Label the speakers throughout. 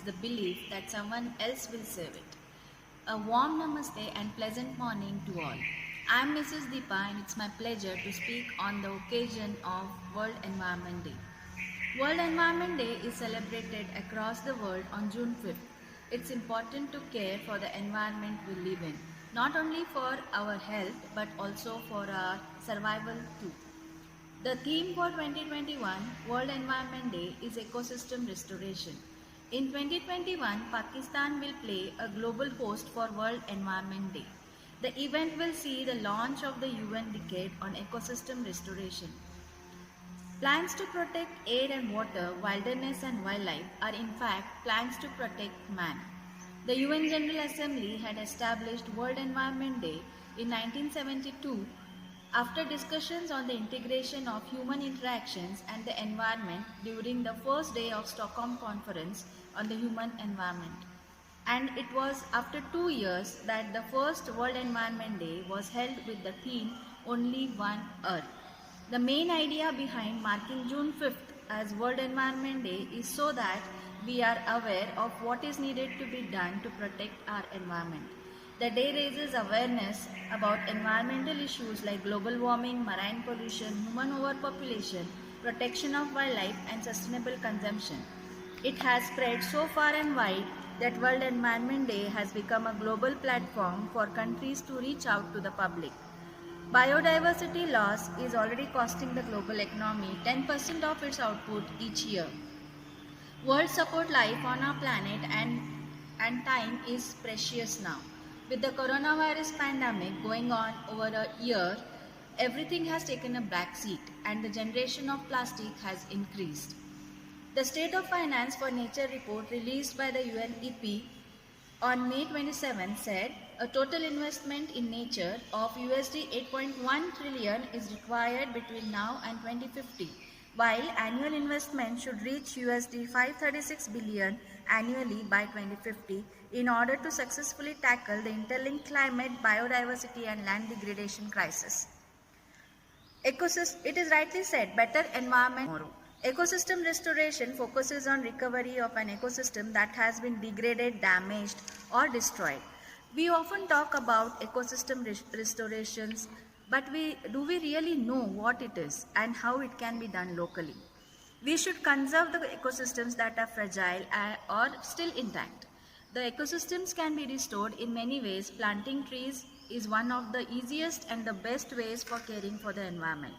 Speaker 1: the belief that someone else will save it. A warm namaste and pleasant morning to all. I am Mrs. Deepa and it's my pleasure to speak on the occasion of World Environment Day. World Environment Day is celebrated across the world on June 5th. It's important to care for the environment we live in, not only for our health but also for our survival too. The theme for 2021 World Environment Day is Ecosystem Restoration. In 2021, Pakistan will play a global host for World Environment Day. The event will see the launch of the UN Decade on Ecosystem Restoration. Plans to protect air and water, wilderness and wildlife are in fact plans to protect man. The UN General Assembly had established World Environment Day in 1972 after discussions on the integration of human interactions and the environment during the first day of Stockholm Conference on the Human Environment. And it was after 2 years that the first World Environment Day was held with the theme Only One Earth. The main idea behind marking June 5th as World Environment Day is so that we are aware of what is needed to be done to protect our environment. The day raises awareness about environmental issues like global warming, marine pollution, human overpopulation, protection of wildlife, and sustainable consumption. It has spread so far and wide that World Environment Day has become a global platform for countries to reach out to the public. Biodiversity loss is already costing the global economy 10% of its output each year. World support life on our planet and time is precious now. With the coronavirus pandemic going on over a year, everything has taken a back seat and the generation of plastic has increased. The State of Finance for Nature report released by the UNEP on May 27 said a total investment in nature of USD 8.1 trillion is required between now and 2050, while annual investment should reach USD 536 billion annually by 2050 in order to successfully tackle the interlinked climate, biodiversity and land degradation crisis. It is rightly said, better environment tomorrow. Ecosystem restoration focuses on recovery of an ecosystem that has been degraded, damaged or destroyed. We often talk about ecosystem restorations, but do we really know what it is and how it can be done locally? We should conserve the ecosystems that are fragile or still intact. The ecosystems can be restored in many ways. Planting trees is one of the easiest and the best ways for caring for the environment.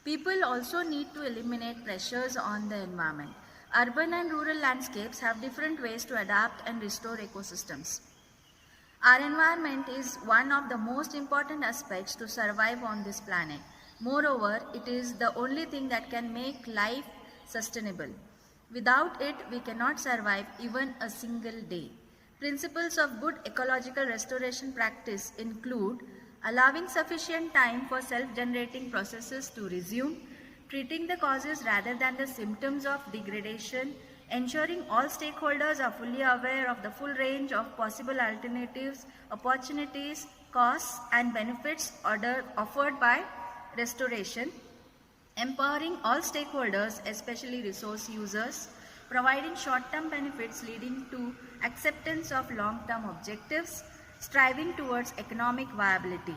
Speaker 1: People also need to eliminate pressures on the environment. Urban and rural landscapes have different ways to adapt and restore ecosystems. Our environment is one of the most important aspects to survive on this planet. Moreover, it is the only thing that can make life sustainable. Without it, we cannot survive even a single day. Principles of good ecological restoration practice include allowing sufficient time for self-generating processes to resume, treating the causes rather than the symptoms of degradation, ensuring all stakeholders are fully aware of the full range of possible alternatives, opportunities, costs and benefits offered by restoration, empowering all stakeholders, especially resource users, providing short-term benefits leading to acceptance of long-term objectives, striving towards economic viability.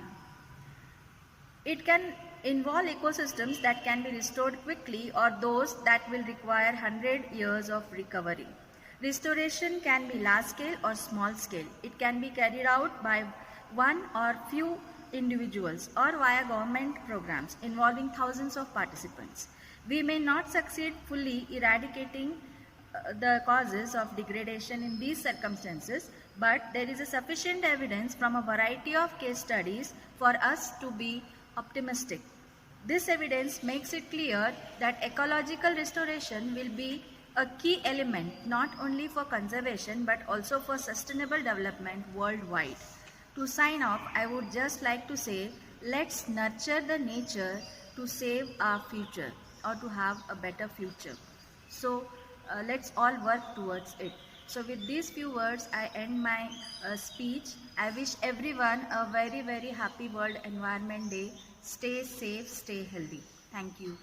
Speaker 1: It can involve ecosystems that can be restored quickly or those that will require 100 years of recovery. Restoration can be large scale or small scale. It can be carried out by one or few individuals or via government programs involving thousands of participants. We may not succeed fully eradicating the causes of degradation in these circumstances, but there is a sufficient evidence from a variety of case studies for us to be optimistic. This evidence makes it clear that ecological restoration will be a key element not only for conservation but also for sustainable development worldwide. To sign off, I would just like to say, let's nurture the nature to save our future or to have a better future. So let's all work towards it. So with these few words, I end my speech. I wish everyone a very, very happy World Environment Day. Stay safe, stay healthy. Thank you.